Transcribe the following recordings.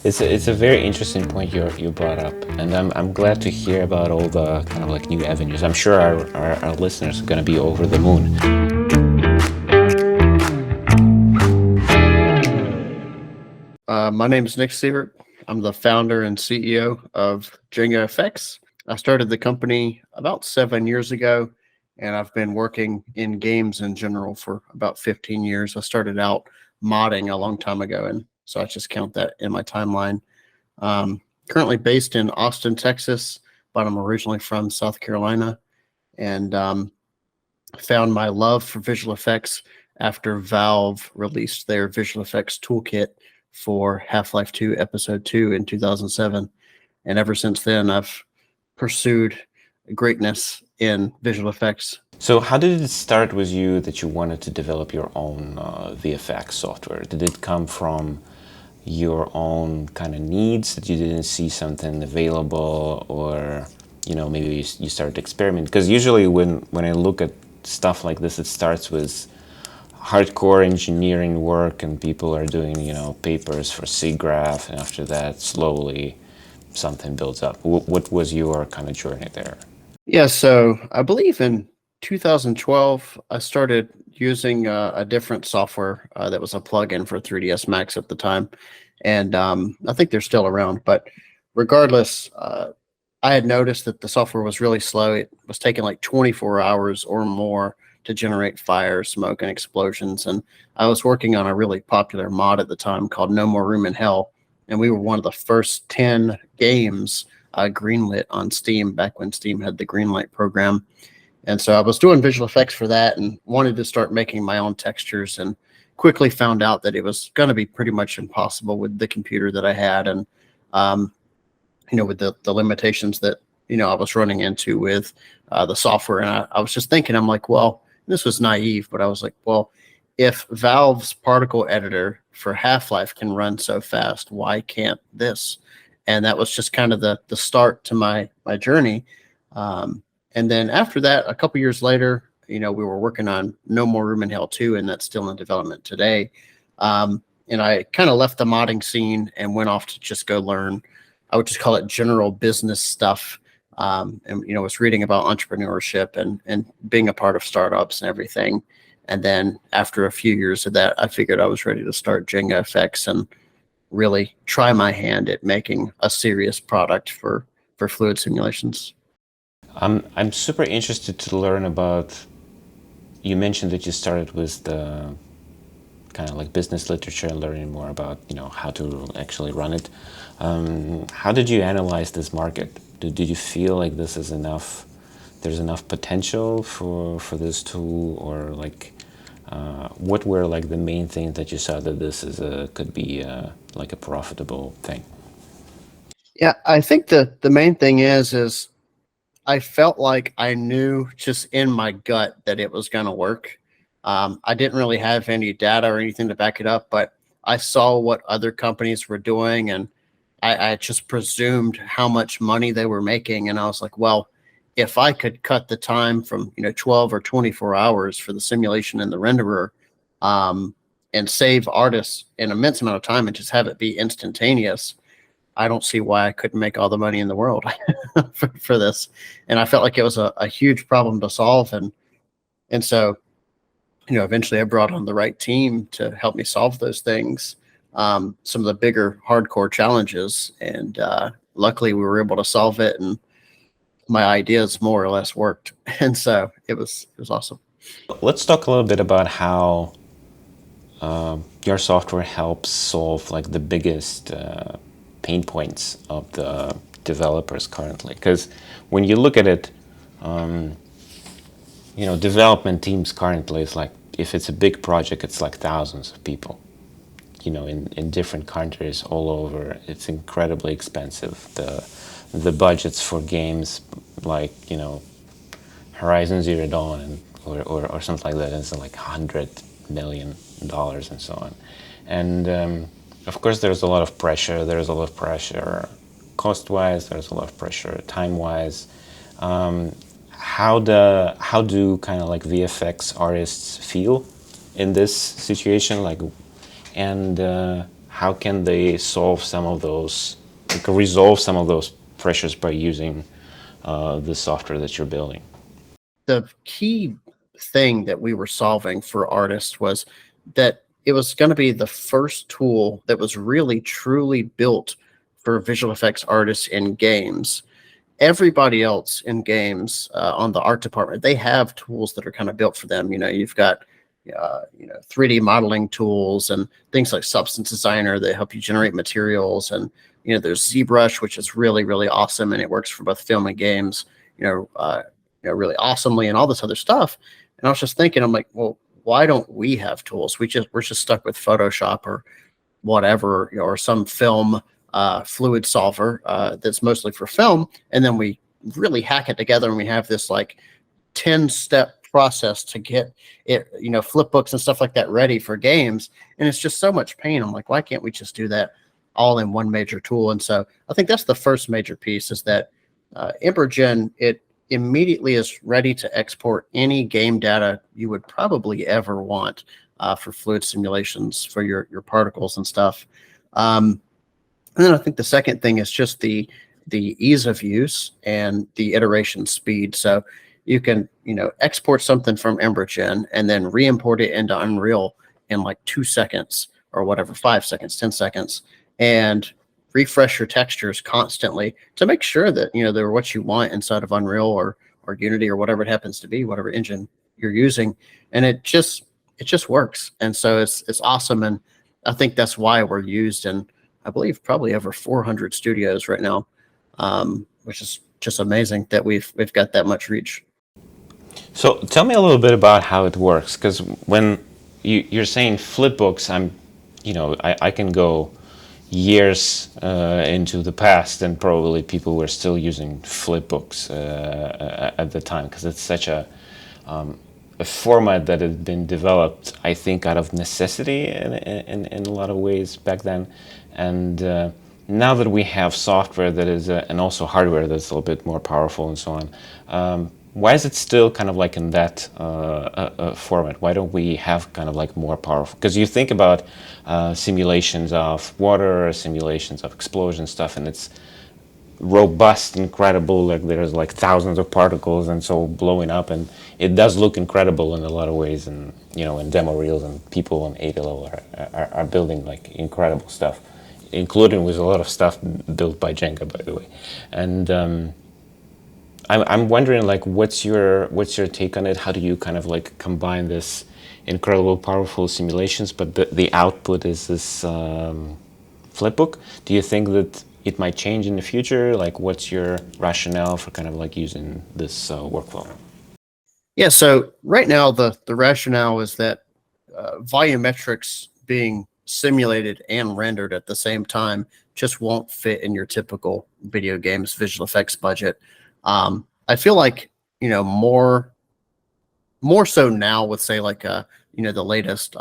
It's a very interesting point you brought up, and I'm glad to hear about all the kind of like new avenues. I'm sure our listeners are going to be over the moon. My name is Nick Seavert. I'm the founder and CEO of Jenga FX. I started the company about 7 years ago, and I've been working in games in general for about 15 years. I started out modding a long time ago, and so I just count that in my timeline. Currently based in Austin, Texas, but I'm originally from South Carolina, and found my love for visual effects after Valve released their visual effects toolkit for Half-Life 2 Episode 2 in 2007. And ever since then, I've pursued greatness in visual effects. So how did it start with you that you wanted to develop your own VFX software? Did it come from your own kind of needs that you didn't see something available, or maybe you started experimenting? Because usually when I look at stuff like this, it starts with hardcore engineering work and people are doing papers for SIGGRAPH, and after that slowly something builds up. What was your kind of journey there? Yeah, so I believe in 2012, I started using a different software that was a plugin for 3ds Max at the time. And I think they're still around. But regardless, I had noticed that the software was really slow. It was taking like 24 hours or more to generate fire, smoke, and explosions. And I was working on a really popular mod at the time called No More Room in Hell. And we were one of the first 10 games greenlit on Steam back when Steam had the Greenlight program. And so I was doing visual effects for that and wanted to start making my own textures, and quickly found out that it was going to be pretty much impossible with the computer that I had, and with the limitations that I was running into with the software. And I was just thinking, I'm like, well, this was naive, but I was like, well, if Valve's particle editor for Half-Life can run so fast, why can't this? And that was just kind of the start to my journey. And then after that, a couple years later, we were working on No More Room in Hell 2, and that's still in development today. And I kind of left the modding scene and went off to just go learn, I would just call it general business stuff. And was reading about entrepreneurship and being a part of startups and everything. And then after a few years of that, I figured I was ready to start Jenga FX and really try my hand at making a serious product for fluid simulations. I'm super interested to learn about, you mentioned that you started with the kind of like business literature and learning more about how to actually run it. How did you analyze this market? Did you feel like this is enough, there's enough potential for this tool, or like what were like the main things that you saw that this is could be like a profitable thing? Yeah, I think the main thing is I felt like I knew just in my gut that it was going to work. I didn't really have any data or anything to back it up, but I saw what other companies were doing, and I just presumed how much money they were making. And I was like, well, if I could cut the time from 12 or 24 hours for the simulation and the renderer, and save artists an immense amount of time and just have it be instantaneous, I don't see why I couldn't make all the money in the world for this. And I felt like it was a huge problem to solve. And so, eventually I brought on the right team to help me solve those things, some of the bigger hardcore challenges. And luckily we were able to solve it, and my ideas more or less worked. And so it was awesome. Let's talk a little bit about how your software helps solve like the biggest pain points of the developers currently. Because when you look at it, development teams currently is like, if it's a big project, it's like thousands of people, in different countries all over. It's incredibly expensive. The budgets for games like, Horizon Zero Dawn or something like that, it's like $100 million and so on. And of course, there's a lot of pressure. There's a lot of pressure cost-wise. There's a lot of pressure time-wise. How do kind of like VFX artists feel in this situation? Like, and how can they solve some of those, like resolve some of those pressures by using the software that you're building? The key thing that we were solving for artists was that it was going to be the first tool that was really truly built for visual effects artists in games. Everybody else in games on the art department, they have tools that are kind of built for them. You've got 3D modeling tools and things like Substance Designer that help you generate materials, and there's ZBrush, which is really, really awesome, and it works for both film and games really awesomely, and all this other stuff. And I was just thinking, I'm like, well, why don't we have tools? We're just stuck with Photoshop or whatever, or some film fluid solver that's mostly for film, and then we really hack it together, and we have this like 10-step process to get it, flip books and stuff like that ready for games. And it's just so much pain. I'm like, why can't we just do that all in one major tool? And so I think that's the first major piece, is that EmberGen, it immediately is ready to export any game data you would probably ever want for fluid simulations for your particles and stuff. And then I think the second thing is just the ease of use and the iteration speed. So you can, export something from EmberGen and then re-import it into Unreal in like 2 seconds or whatever, 5 seconds, 10 seconds, and refresh your textures constantly to make sure that, they're what you want inside of Unreal or Unity or whatever it happens to be, whatever engine you're using. And it just works. And so it's awesome. And I think that's why we're used in, I believe, probably over 400 studios right now, which is just amazing that we've got that much reach. So tell me a little bit about how it works, because when you're saying flipbooks, I can go years into the past, and probably people were still using flipbooks at the time, because it's such a format that had been developed, I think, out of necessity in a lot of ways back then. And now that we have software that is, and also hardware that's a little bit more powerful and so on, why is it still kind of like in that format? Why don't we have kind of like more powerful? Because you think about simulations of water, simulations of explosion stuff, and it's robust, incredible, like there's like thousands of particles and so blowing up, and it does look incredible in a lot of ways. And in demo reels, and people on 80 level are building like incredible stuff, including with a lot of stuff built by Jenga, by the way. And I'm wondering, like, what's your take on it? How do you kind of like combine this incredible, powerful simulations, but the output is this flipbook? Do you think that it might change in the future? Like, what's your rationale for kind of like using this workflow? Yeah, so right now the rationale is that volumetrics being simulated and rendered at the same time just won't fit in your typical video games visual effects budget. I feel like, more so now with, say, like the latest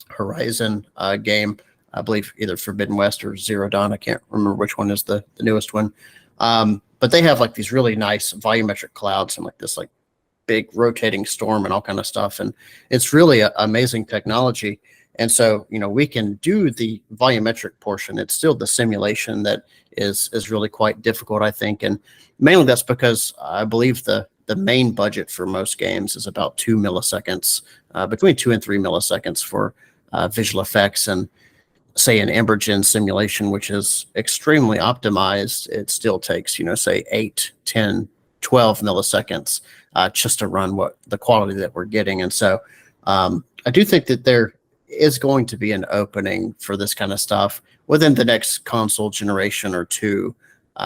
Horizon game, I believe either Forbidden West or Zero Dawn. I can't remember which one is the newest one. But they have like these really nice volumetric clouds and like this like big rotating storm and all kind of stuff. And it's really amazing technology. And so, we can do the volumetric portion. It's still the simulation that is really quite difficult, I think. And mainly that's because I believe the main budget for most games is about 2 milliseconds, between 2 and 3 milliseconds for visual effects. And say an EmberGen simulation, which is extremely optimized, it still takes, say 8, 10, 12 milliseconds just to run what the quality that we're getting. And so I do think that there is going to be an opening for this kind of stuff within the next console generation or two,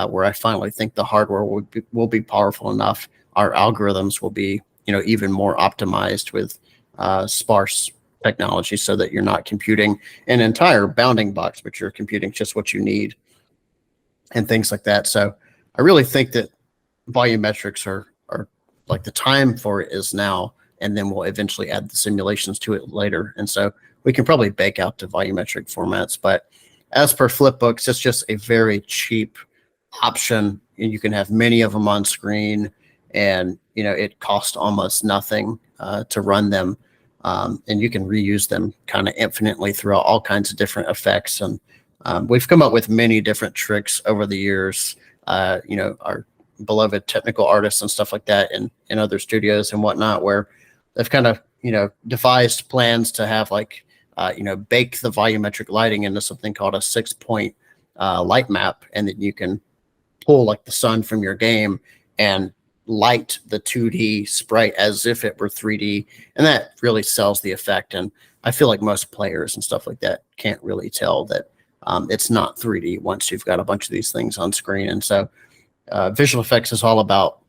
where I finally think the hardware will be powerful enough. Our algorithms will be, even more optimized with sparse technology, so that you're not computing an entire bounding box, but you're computing just what you need and things like that. So I really think that volumetrics are like the time for it is now, and then we'll eventually add the simulations to it later. And so we can probably bake out to volumetric formats. But as per flipbooks, it's just a very cheap option, and you can have many of them on screen, and it costs almost nothing to run them. and you can reuse them kind of infinitely throughout all kinds of different effects. And we've come up with many different tricks over the years. Our beloved technical artists and stuff like that in other studios and whatnot, where they've kind of, devised plans to have like, bake the volumetric lighting into something called a 6-point light map. And then you can pull like the sun from your game and light the 2D sprite as if it were 3D. And that really sells the effect. And I feel like most players and stuff like that can't really tell that it's not 3D once you've got a bunch of these things on screen. And so visual effects is all about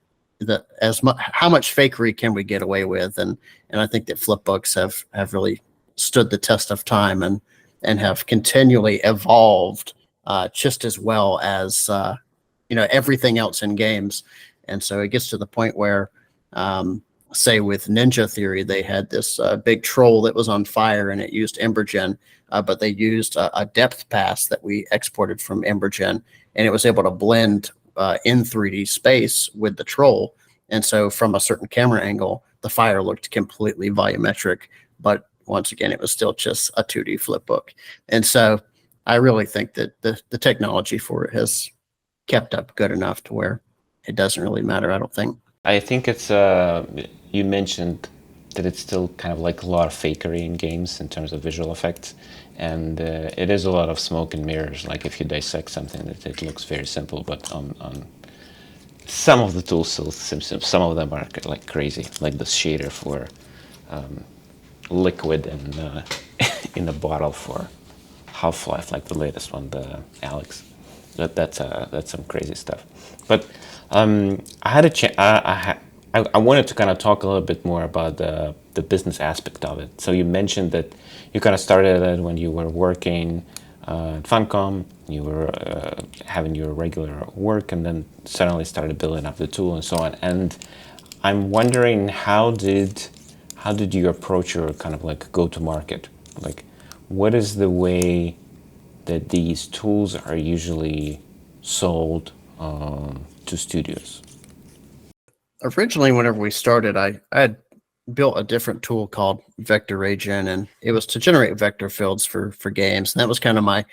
how much fakery can we get away with. And I think that flipbooks have really stood the test of time and have continually evolved just as well as everything else in games. And so it gets to the point where, say with Ninja Theory, they had this big troll that was on fire and it used Embergen, but they used a depth pass that we exported from Embergen, and it was able to blend in 3D space with the troll. And so from a certain camera angle, the fire looked completely volumetric, but once again, it was still just a 2D flipbook. And so I really think that the technology for it has kept up good enough to where it doesn't really matter, I don't think. I think it's, you mentioned that it's still kind of like a lot of fakery in games in terms of visual effects. And it is a lot of smoke and mirrors. Like if you dissect something, it looks very simple, but on some of the tools still seem, some of them are like crazy, like the shader for liquid and in a bottle for Half-Life, like the latest one, the Alex. That's some crazy stuff. But I had I wanted to kind of talk a little bit more about the business aspect of it. So you mentioned that you kind of started it when you were working at Funcom, you were having your regular work, and then suddenly started building up the tool and so on. And I'm wondering, how did you approach your kind of like go-to-market? Like, what is the way that these tools are usually sold to studios? Originally, whenever we started, I had built a different tool called Vector Agent, and it was to generate vector fields for games. And that was kind of my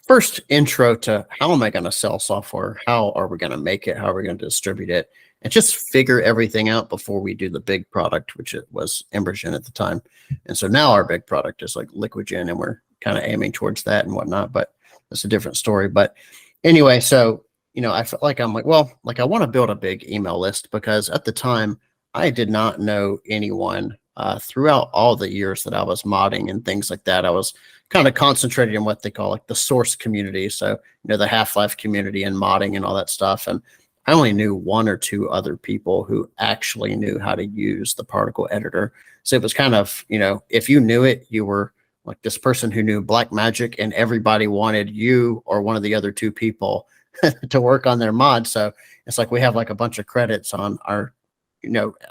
first intro to how am I going to sell software? How are we going to make it? How are we going to distribute it? And just figure everything out before we do the big product, which it was Embergen at the time. And so now our big product is like LiquidGen, and we're kind of aiming towards that and whatnot, but that's a different story. But anyway, so, I felt like I'm like, well, like I want to build a big email list, because at the time I did not know anyone throughout all the years that I was modding and things like that. I was kind of concentrated in what they call like the source community. So, the Half-Life community and modding and all that stuff. And I only knew one or two other people who actually knew how to use the particle editor. So it was kind of, if you knew it, you were like this person who knew black magic, and everybody wanted you or one of the other two people to work on their mod. So it's like we have like a bunch of credits on our,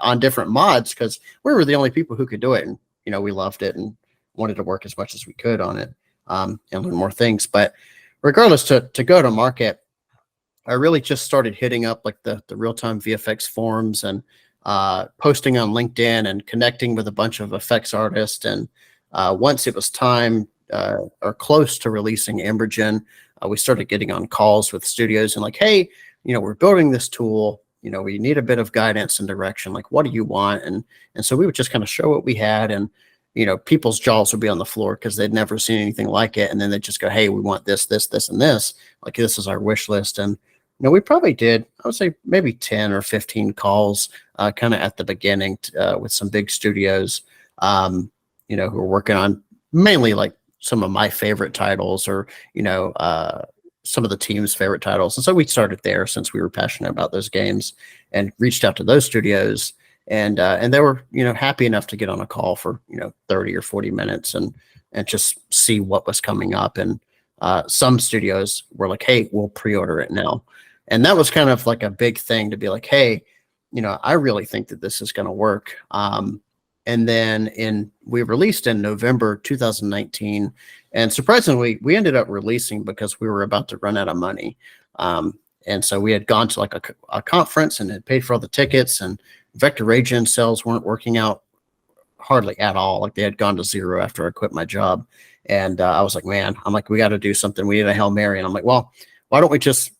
on different mods, because we were the only people who could do it. And, we loved it and wanted to work as much as we could on it and learn more things. But regardless, to go to market, I really just started hitting up like the real-time VFX forums and posting on LinkedIn and connecting with a bunch of effects artists. And once it was time or close to releasing Embergen, we started getting on calls with studios and like, hey, we're building this tool. We need a bit of guidance and direction. Like, what do you want? And so we would just kind of show what we had, and people's jaws would be on the floor because they'd never seen anything like it. And then they'd just go, hey, we want this, this, this, and this. Like, this is our wish list. And we probably did, I would say maybe 10 or 15 calls kind of at the beginning with some big studios, who were working on mainly like some of my favorite titles, or, some of the team's favorite titles. And so we started there, since we were passionate about those games, and reached out to those studios. And they were, happy enough to get on a call for, 30 or 40 minutes and just see what was coming up. And some studios were like, hey, we'll pre-order it now. And that was kind of like a big thing to be like, hey, I really think that this is going to work. And then we released in November 2019. And surprisingly, we ended up releasing because we were about to run out of money. And so we had gone to like a conference and had paid for all the tickets, and Vector Agent sales weren't working out hardly at all. Like they had gone to zero after I quit my job. And I was like, man, I'm like, we got to do something. We need a Hail Mary. And I'm like, well, why don't we just,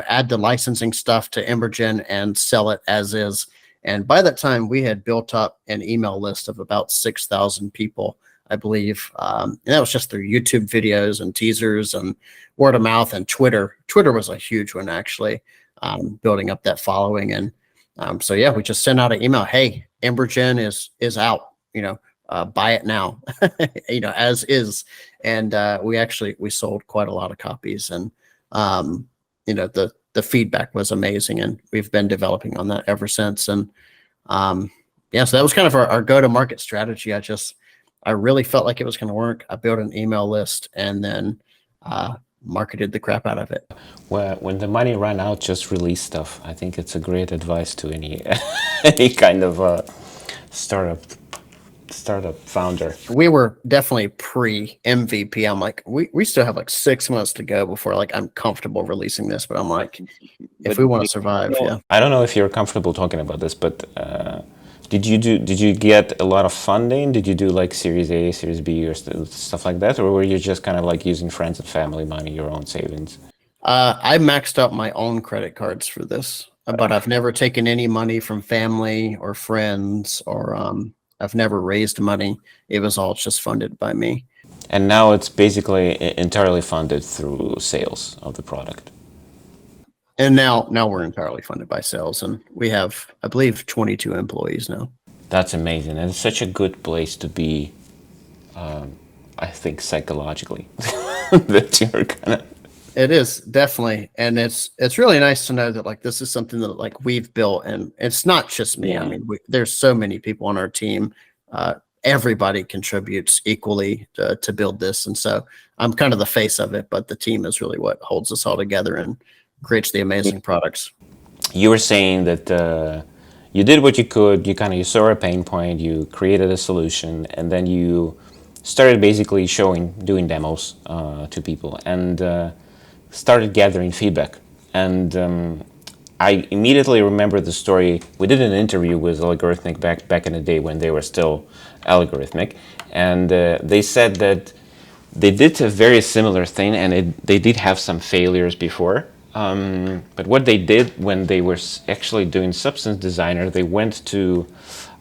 add the licensing stuff to Embergen and sell it as is. And by that time, we had built up an email list of about 6,000 people, I believe. And that was just through YouTube videos and teasers and word of mouth and Twitter. Twitter was a huge one, actually, building up that following. And so, yeah, we just sent out an email. Hey, Embergen is out, buy it now, as is. And we sold quite a lot of copies. And, the feedback was amazing. And we've been developing on that ever since. And so that was kind of our go-to-market strategy. I really felt like it was going to work. I built an email list and then marketed the crap out of it. Well, when the money ran out, just release stuff. I think it's a great advice to any any kind of startup founder. We were definitely pre-MVP. I'm like, we still have like 6 months to go before like I'm comfortable releasing this. But I'm like, if we want to survive, yeah. I don't know if you're comfortable talking about this, but did you get a lot of funding? Did you do like Series A, Series B, or stuff like that, or were you just kind of like using friends and family money, your own savings? I maxed out my own credit cards for this, but I've never taken any money from family or friends, or I've never raised money. It was all just funded by me. And now it's basically entirely funded through sales of the product. And now we're entirely funded by sales, and we have, I believe, 22 employees now. That's amazing, and it's such a good place to be. I think psychologically, that you're kind of. It is definitely, and it's really nice to know that like this is something that like we've built, and it's not just me. Yeah. I mean, there's so many people on our team. Everybody contributes equally to build this, and so I'm kind of the face of it, but the team is really what holds us all together and creates the amazing products. You were saying that you did what you could. You saw a pain point. You created a solution, and then you started basically doing demos to people, and started gathering feedback. And I immediately remember the story. We did an interview with Algorithmic back in the day when they were still Algorithmic, and they said that they did a very similar thing, and they did have some failures before. But what they did when they were actually doing Substance Designer, they went to,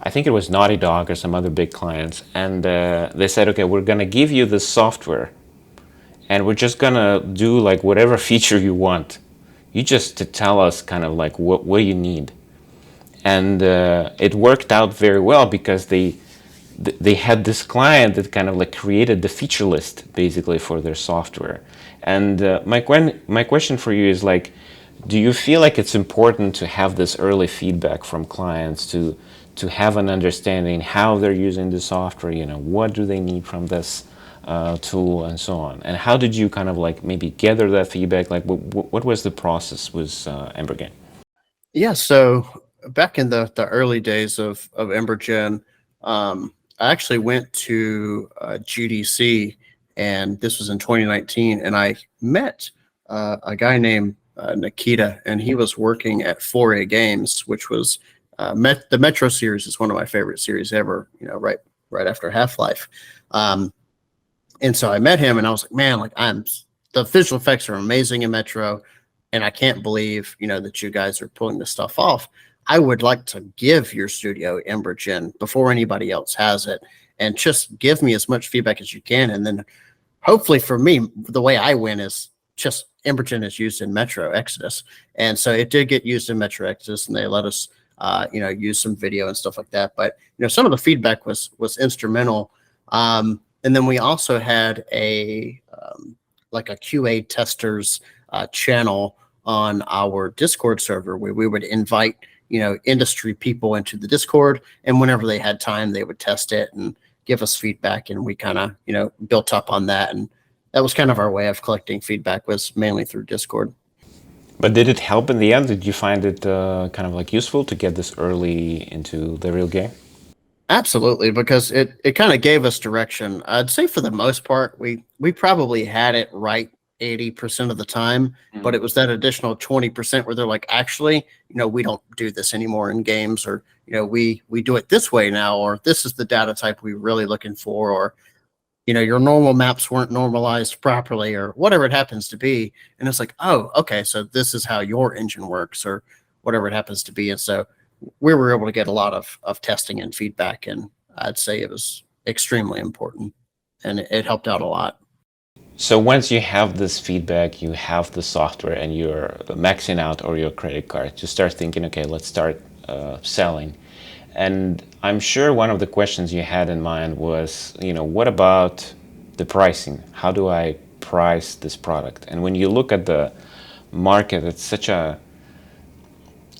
I think it was Naughty Dog or some other big clients, and they said, okay, we're going to give you the software, and we're just going to do like whatever feature you want. You just to tell us kind of like what you need. And it worked out very well because they had this client that kind of like created the feature list basically for their software. And my question for you is like, do you feel like it's important to have this early feedback from clients to have an understanding how they're using the software, what do they need from this tool and so on? And how did you kind of like maybe gather that feedback? Like what was the process with Embergen? Yeah, so back in the early days of Embergen, I actually went to GDC, and this was in 2019, and I met a guy named Nikita, and he was working at 4A Games, which was the Metro series is one of my favorite series ever, right after Half-Life. And so I met him, and I was like, man, like the visual effects are amazing in Metro, and I can't believe, that you guys are pulling this stuff off. I would like to give your studio Embergen before anybody else has it, and just give me as much feedback as you can. And then hopefully for me, the way I win is just Embergen is used in Metro Exodus. And so it did get used in Metro Exodus, and they let us, use some video and stuff like that. But, some of the feedback was instrumental. And then we also had a QA testers channel on our Discord server where we would invite, industry people into the Discord, and whenever they had time, they would test it and give us feedback. And we kind of, built up on that. And that was kind of our way of collecting feedback, was mainly through Discord. But did it help in the end? Did you find it kind of like useful to get this early into the real game? Absolutely, because it kind of gave us direction. I'd say for the most part, we probably had it right 80% of the time, but Mm. it was that additional 20% where they're like, actually, we don't do this anymore in games, or, we do it this way now, or this is the data type we're really looking for, or, your normal maps weren't normalized properly, or whatever it happens to be. And it's like, oh, okay, so this is how your engine works, or whatever it happens to be. And so we were able to get a lot of testing and feedback, and I'd say it was extremely important, and it helped out a lot. So once you have this feedback, you have the software, and you're maxing out or your credit card, you start thinking, okay, let's start selling. And I'm sure one of the questions you had in mind was, what about the pricing? How do I price this product? And when you look at the market, it's such a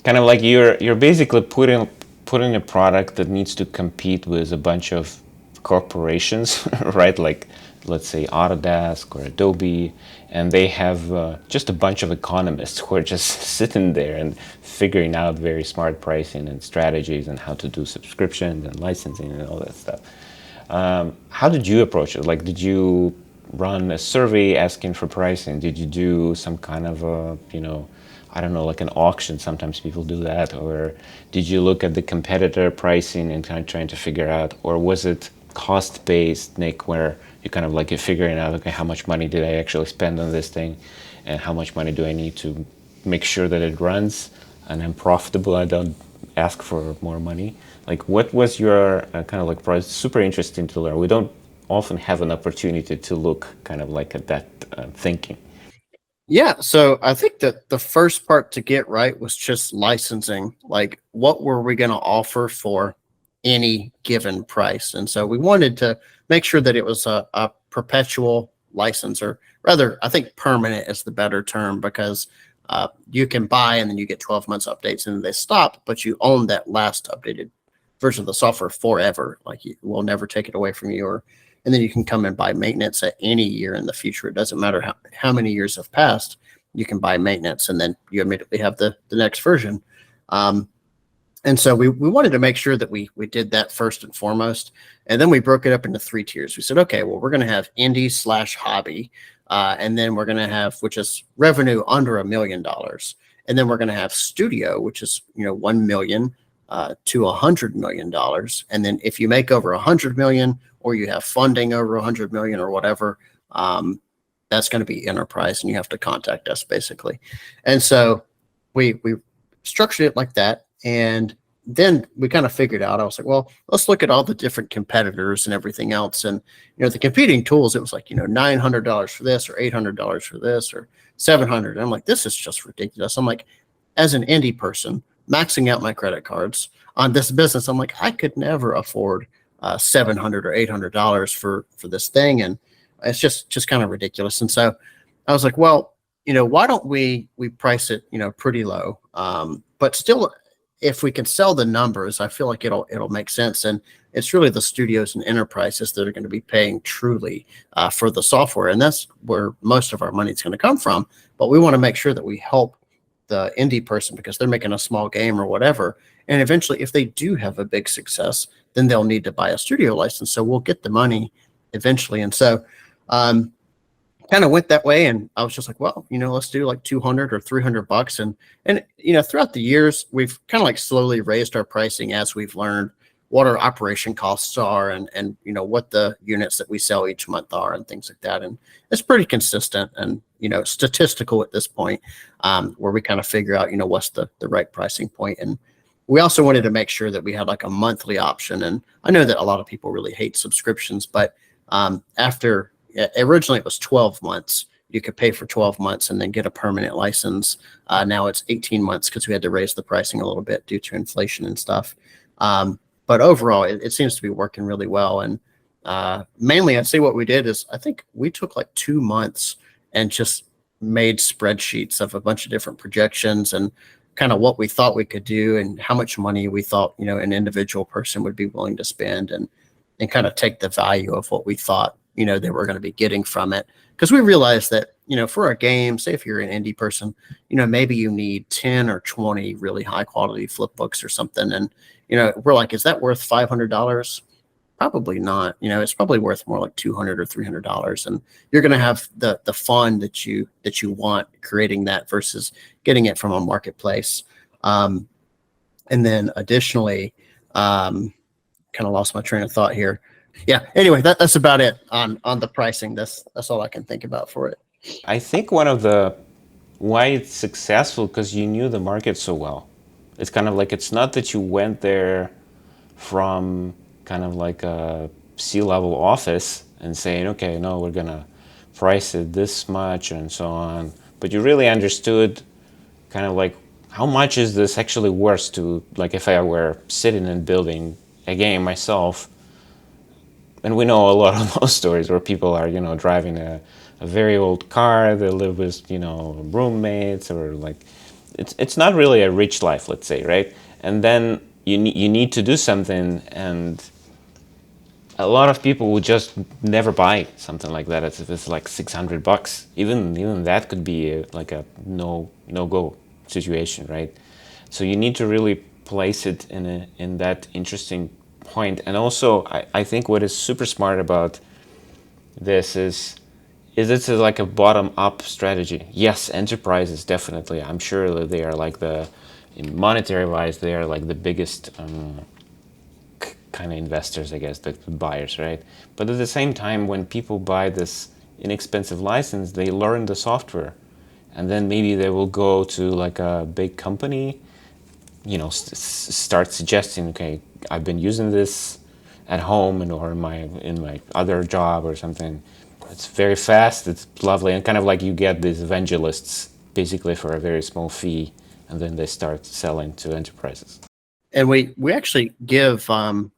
kind of like you're basically putting a product that needs to compete with a bunch of corporations, right? Like, let's say Autodesk or Adobe, and they have just a bunch of economists who are just sitting there and figuring out very smart pricing and strategies and how to do subscriptions and licensing and all that stuff. How did you approach it? Like, did you run a survey asking for pricing? Did you do some kind of a, I don't know, like an auction? Sometimes people do that. Or did you look at the competitor pricing and kind of trying to figure out, or was it cost-based, Nick, where you kind of like you're figuring out, okay, how much money did I actually spend on this thing, and how much money do I need to make sure that it runs and I'm profitable, I don't ask for more money? Like, what was your kind of like price? Super interesting to learn. We don't often have an opportunity to look kind of like at that thinking. Yeah, so I think that the first part to get right was just licensing. Like, what were we going to offer for any given price? And so we wanted to make sure that it was a perpetual license, or rather, I think permanent is the better term, because you can buy and then you get 12 months updates and then they stop, but you own that last updated version of the software forever. Like, we'll never take it away from you, and then you can come and buy maintenance at any year in the future. It doesn't matter how many years have passed. You can buy maintenance, and then you immediately have the next version. And so we wanted to make sure that we did that first and foremost. And then we broke it up into 3 tiers. We said, okay, well, we're going to have indie/hobby. And then we're going to have, which is revenue under $1 million. And then we're going to have studio, which is, 1 million to $100 million. And then if you make over 100 million, or you have funding over 100 million or whatever, that's going to be enterprise, and you have to contact us basically. And so we structured it like that. And then we kind of figured out, I was like, well, let's look at all the different competitors and everything else. And, the competing tools, it was like, $900 for this, or $800 for this, or 700. And I'm like, this is just ridiculous. I'm like, as an indie person, maxing out my credit cards on this business, I'm like, I could never afford $700 or $800 for this thing, and it's just kind of ridiculous. And so I was like, well, why don't we price it, pretty low, but still, if we can sell the numbers, I feel like it'll make sense. And it's really the studios and enterprises that are going to be paying truly for the software, and that's where most of our money is going to come from. But we want to make sure that we help the indie person, because they're making a small game or whatever. And eventually, if they do have a big success, then they'll need to buy a studio license. So we'll get the money eventually. And so kind of went that way. And I was just like, well, let's do like 200 or $300. And throughout the years, we've kind of like slowly raised our pricing as we've learned what our operation costs are, and what the units that we sell each month are, and things like that. And it's pretty consistent and statistical at this point, where we kind of figure out what's the right pricing point. And we also wanted to make sure that we had like a monthly option. And I know that a lot of people really hate subscriptions, but after originally it was 12 months, you could pay for 12 months and then get a permanent license. Now it's 18 months, because we had to raise the pricing a little bit due to inflation and stuff. But overall, it seems to be working really well. And mainly, I'd say what we did is, I think we took like 2 months and just made spreadsheets of a bunch of different projections, and kind of what we thought we could do, and how much money we thought an individual person would be willing to spend, and kind of take the value of what we thought they were going to be getting from it. Because we realized that for a game, say if you're an indie person, maybe you need 10 or 20 really high quality flip books or something, and we're like, is that worth $500? Probably not. It's probably worth more like $200 or $300, and you're going to have the fun that you want creating that versus getting it from a marketplace. Um, and then additionally, kind of lost my train of thought here. Yeah. Anyway, that's about it on the pricing. That's all I can think about for it. I think one of the why it's successful because you knew the market so well. It's kind of like it's not that you went there from kind of like a C-level office and saying, okay, no, we're gonna price it this much and so on. But you really understood kind of like how much is this actually worth to, like if I were sitting and building a game myself, and we know a lot of those stories where people are, driving a very old car, they live with, roommates, or like, it's not really a rich life, let's say, right? And then you need to do something, and a lot of people would just never buy something like that. It's like $600. Even that could be like a no go situation, right? So you need to really place it in that interesting point. And also, I think what is super smart about this is it's like a bottom up strategy. Yes, enterprises definitely. I'm sure that they are like in monetary wise, they are like the biggest kind of investors, I guess, the buyers, right? But at the same time, when people buy this inexpensive license, they learn the software, and then maybe they will go to like a big company, start suggesting, okay, I've been using this at home or in my other job or something. It's very fast, it's lovely, and kind of like you get these evangelists basically for a very small fee, and then they start selling to enterprises. And we actually give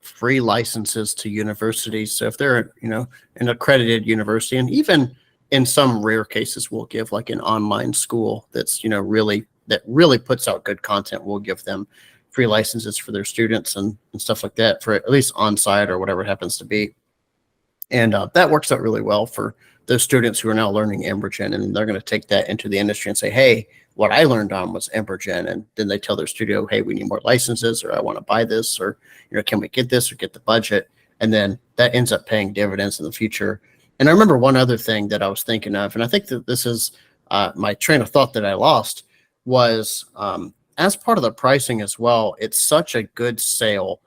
free licenses to universities. So if they're an accredited university, and even in some rare cases, we'll give like an online school that's really puts out good content. We'll give them free licenses for their students and stuff like that, for at least on site or whatever it happens to be. And that works out really well for those students who are now learning Embergen, and they're going to take that into the industry and say, hey, what I learned on was Embergen. And then they tell their studio, hey, we need more licenses, or I want to buy this, or, can we get this or get the budget? And then that ends up paying dividends in the future. And I remember one other thing that I was thinking of, and I think that this is my train of thought that I lost, was as part of the pricing as well, it's such a good sale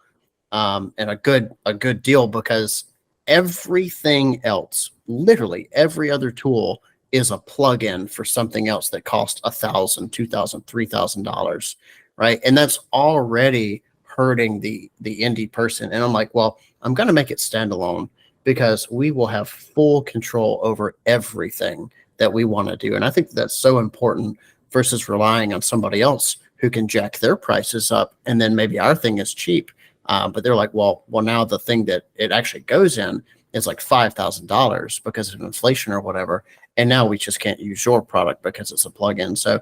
and a good deal, because everything else, literally every other tool, is a plugin for something else that costs $1,000, $2,000, $3,000, right? And that's already hurting the indie person. And I'm like, well, I'm going to make it standalone, because we will have full control over everything that we want to do. And I think that's so important versus relying on somebody else who can jack their prices up, and then maybe our thing is cheap. But they're like, well, now the thing that it actually goes in is like $5,000 because of inflation or whatever. And now we just can't use your product because it's a plugin. So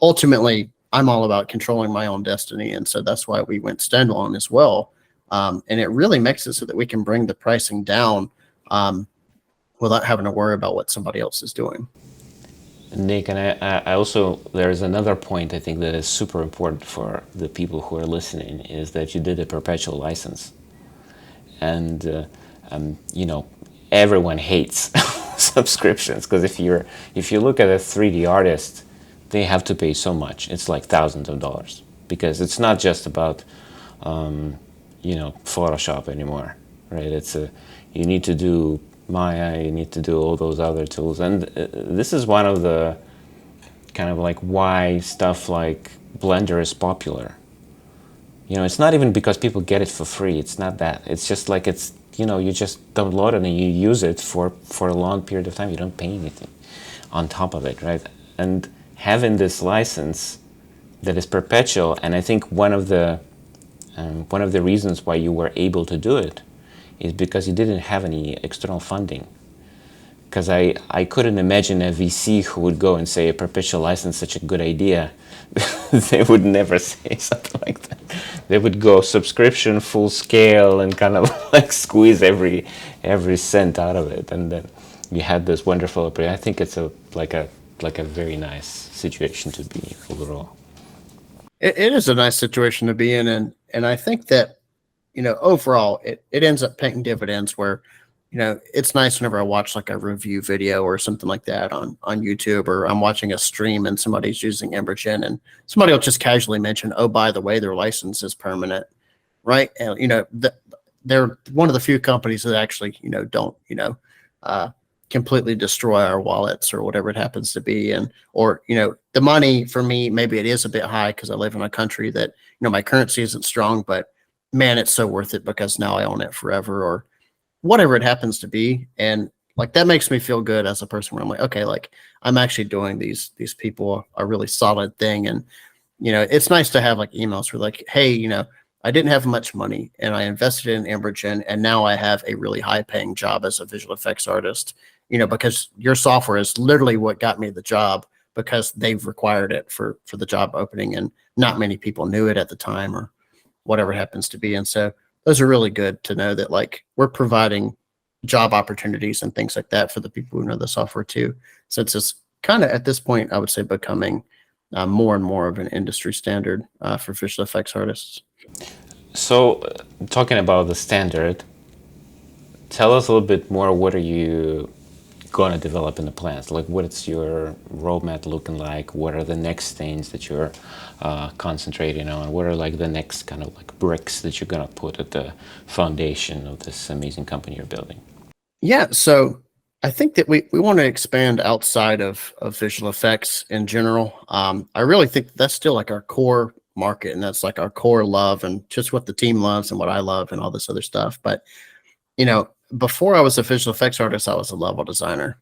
ultimately, I'm all about controlling my own destiny. And so that's why we went standalone as well. And it really makes it so that we can bring the pricing down without having to worry about what somebody else is doing. Nick, and I also, there's another point I think that is super important for the people who are listening, is that you did a perpetual license. And, everyone hates subscriptions, because if you look at a 3D artist, they have to pay so much. It's like thousands of dollars, because it's not just about, Photoshop anymore, right? You need to do Maya, you need to do all those other tools. And this is one of the kind of like why stuff like Blender is popular. It's not even because people get it for free. It's not that. It's just like you just download it and you use it for a long period of time. You don't pay anything on top of it, right? And having this license that is perpetual, and I think one of the reasons why you were able to do it is because you didn't have any external funding. Because I couldn't imagine a VC who would go and say a perpetual license is such a good idea. They would never say something like that. They would go subscription, full scale, and kind of like squeeze every cent out of it. And then you had this wonderful opportunity. I think it's like a very nice situation to be overall. It is a nice situation to be in, and I think that overall, it ends up paying dividends where, it's nice whenever I watch like a review video or something like that on YouTube, or I'm watching a stream and somebody's using Embergen and somebody will just casually mention, oh, by the way, their license is permanent, right? And, they're one of the few companies that actually, don't, uh, completely destroy our wallets or whatever it happens to be. And, or, the money for me, maybe it is a bit high because I live in a country that, my currency isn't strong, but man, it's so worth it because now I own it forever or whatever it happens to be. And like, that makes me feel good as a person where I'm like, okay, like I'm actually doing these people a really solid thing. And, it's nice to have like emails where like, hey, I didn't have much money and I invested in Embergen and now I have a really high paying job as a visual effects artist, because your software is literally what got me the job because they've required it for the job opening and not many people knew it at the time or whatever it happens to be. And so those are really good to know that like we're providing job opportunities and things like that for the people who know the software too. Since it's kind of at this point, I would say becoming more and more of an industry standard for visual effects artists. So, talking about the standard, tell us a little bit more. What are you going to develop in the plans? Like, what's your roadmap looking like? What are the next things that you're concentrating on? What are like the next kind of like bricks that you're going to put at the foundation of this amazing company you're building? Yeah, so I think that we want to expand outside of visual effects in general. I really think that's still like our core market, and that's like our core love, and just what the team loves and what I love, and all this other stuff. But before I was a visual effects artist, I was a level designer,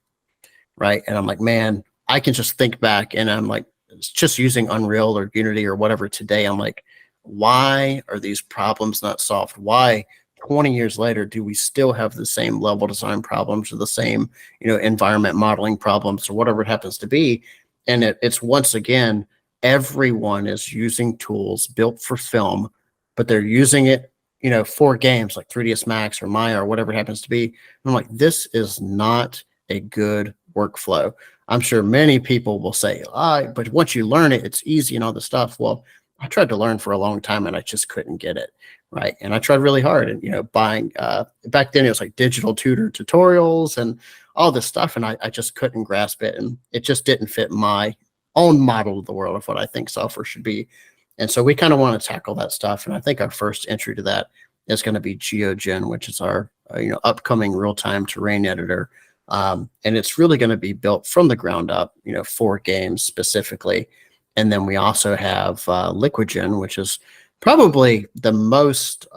right? And I'm like, man, I can just think back, and I'm like, it's just using Unreal or Unity or whatever today. I'm like, why are these problems not solved? Why 20 years later do we still have the same level design problems or the same environment modeling problems or whatever it happens to be? And it's once again, everyone is using tools built for film, but they're using it for games like 3ds Max or Maya or whatever it happens to be. And I'm like, this is not a good workflow. I'm sure many people will say, but once you learn it, it's easy and all this stuff. Well, I tried to learn for a long time and I just couldn't get it. Right. And I tried really hard and, buying, back then it was like digital tutor tutorials and all this stuff. And I just couldn't grasp it. And it just didn't fit my own model of the world of what I think software should be. And so we kind of want to tackle that stuff. And I think our first entry to that is going to be GeoGen, which is our, upcoming real-time terrain editor. And it's really going to be built from the ground up, for games specifically. And then we also have LiquidGen, which is probably the most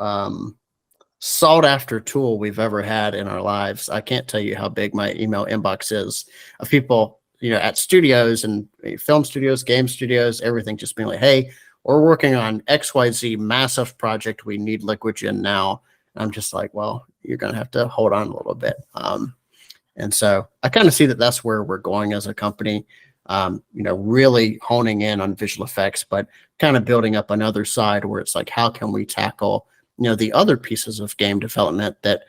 sought after tool we've ever had in our lives. I can't tell you how big my email inbox is of people, at studios and film studios, game studios, everything just being like, hey, we're working on XYZ massive project. We need LiquidGen now. And I'm just like, well, you're going to have to hold on a little bit. And so I kind of see that that's where we're going as a company. Really honing in on visual effects, but kind of building up another side where it's like, how can we tackle, the other pieces of game development that,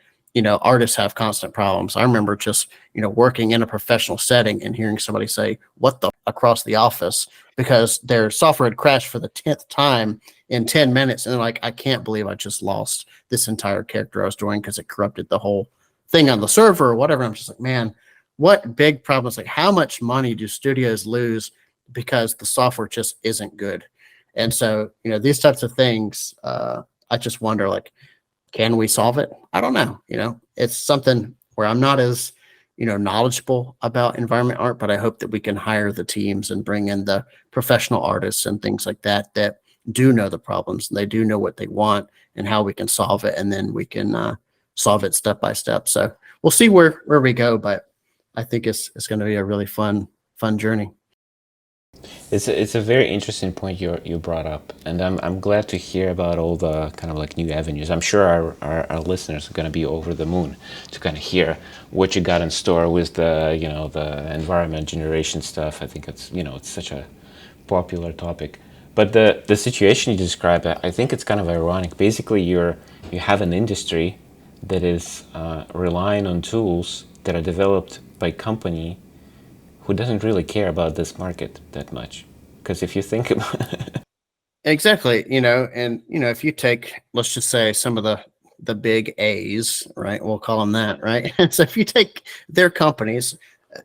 artists have constant problems. I remember just, working in a professional setting and hearing somebody say, what the across the office because their software had crashed for the 10th time in 10 minutes. And they're like, I can't believe I just lost this entire character I was doing because it corrupted the whole thing on the server or whatever. I'm just like, man, what big problems, like how much money do studios lose because the software just isn't good? And so, these types of things, I just wonder, like, can we solve it? I don't know. It's something where I'm not as, knowledgeable about environment art, but I hope that we can hire the teams and bring in the professional artists and things like that, that do know the problems and they do know what they want and how we can solve it. And then we can solve it step by step. So we'll see where we go, but I think it's going to be a really fun journey. It's a very interesting point you brought up, and I'm glad to hear about all the kind of like new avenues. I'm sure our listeners are going to be over the moon to kind of hear what you got in store with the the environment generation stuff. I think it's such a popular topic, but the situation you describe, I think it's kind of ironic. Basically, you have an industry that is relying on tools that are developed by company who doesn't really care about this market that much. Because if you think about Exactly. And if you take, let's just say some of the big A's, right? We'll call them that, right? So if you take their companies,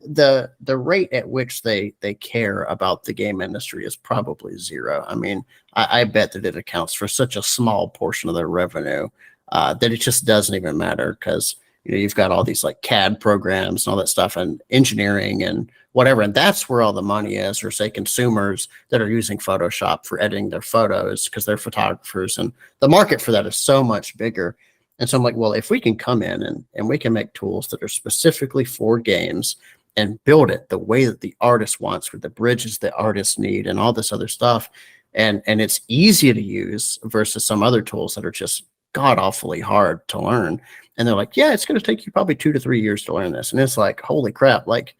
the rate at which they care about the game industry is probably zero. I mean, I bet that it accounts for such a small portion of their revenue that it just doesn't even matter because you've got all these like CAD programs and all that stuff and engineering and whatever, and that's where all the money is. Or say consumers that are using Photoshop for editing their photos because they're photographers, and the market for that is so much bigger. And so I'm like, well, if we can come in and we can make tools that are specifically for games and build it the way that the artist wants with the bridges the artists need and all this other stuff, and it's easy to use versus some other tools that are just god awfully hard to learn. And they're like, yeah, it's going to take you probably 2 to 3 years to learn this. And it's like, holy crap, like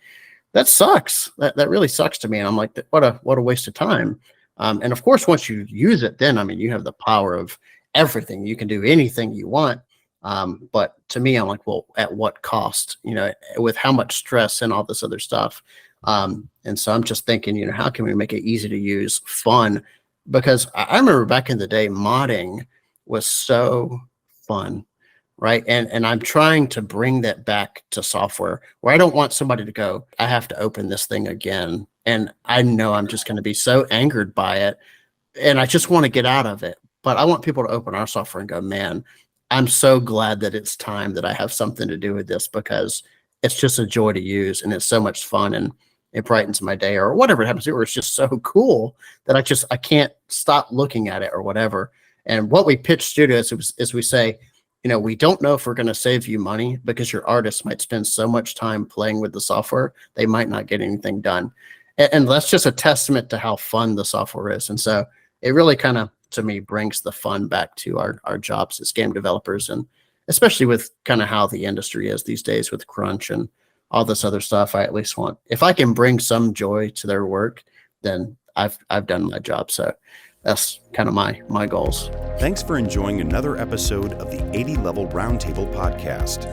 that sucks. That really sucks to me. And I'm like, what a waste of time. And of course, once you use it, then I mean, you have the power of everything. You can do anything you want. But to me, I'm like, well, at what cost? With how much stress and all this other stuff. And so I'm just thinking, how can we make it easy to use, fun? Because I remember back in the day, modding was so fun, right? And I'm trying to bring that back to software where I don't want somebody to go, I have to open this thing again. And I know I'm just going to be so angered by it. And I just want to get out of it. But I want people to open our software and go, man, I'm so glad that it's time that I have something to do with this because it's just a joy to use and it's so much fun and it brightens my day or whatever it happens to, or it's just so cool that I can't stop looking at it or whatever. And what we pitch studios is we say, we don't know if we're going to save you money because your artists might spend so much time playing with the software, they might not get anything done. And that's just a testament to how fun the software is. And so it really kind of, to me, brings the fun back to our jobs as game developers, and especially with kind of how the industry is these days with crunch and all this other stuff. I at least want, if I can bring some joy to their work, then I've done my job. So that's kind of my goals. Thanks for enjoying another episode of the 80 Level Roundtable podcast.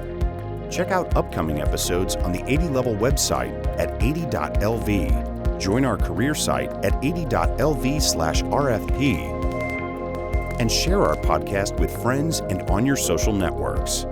Check out upcoming episodes on the 80 Level website at 80.lv. Join our career site at 80.lv/RFP. And share our podcast with friends and on your social networks.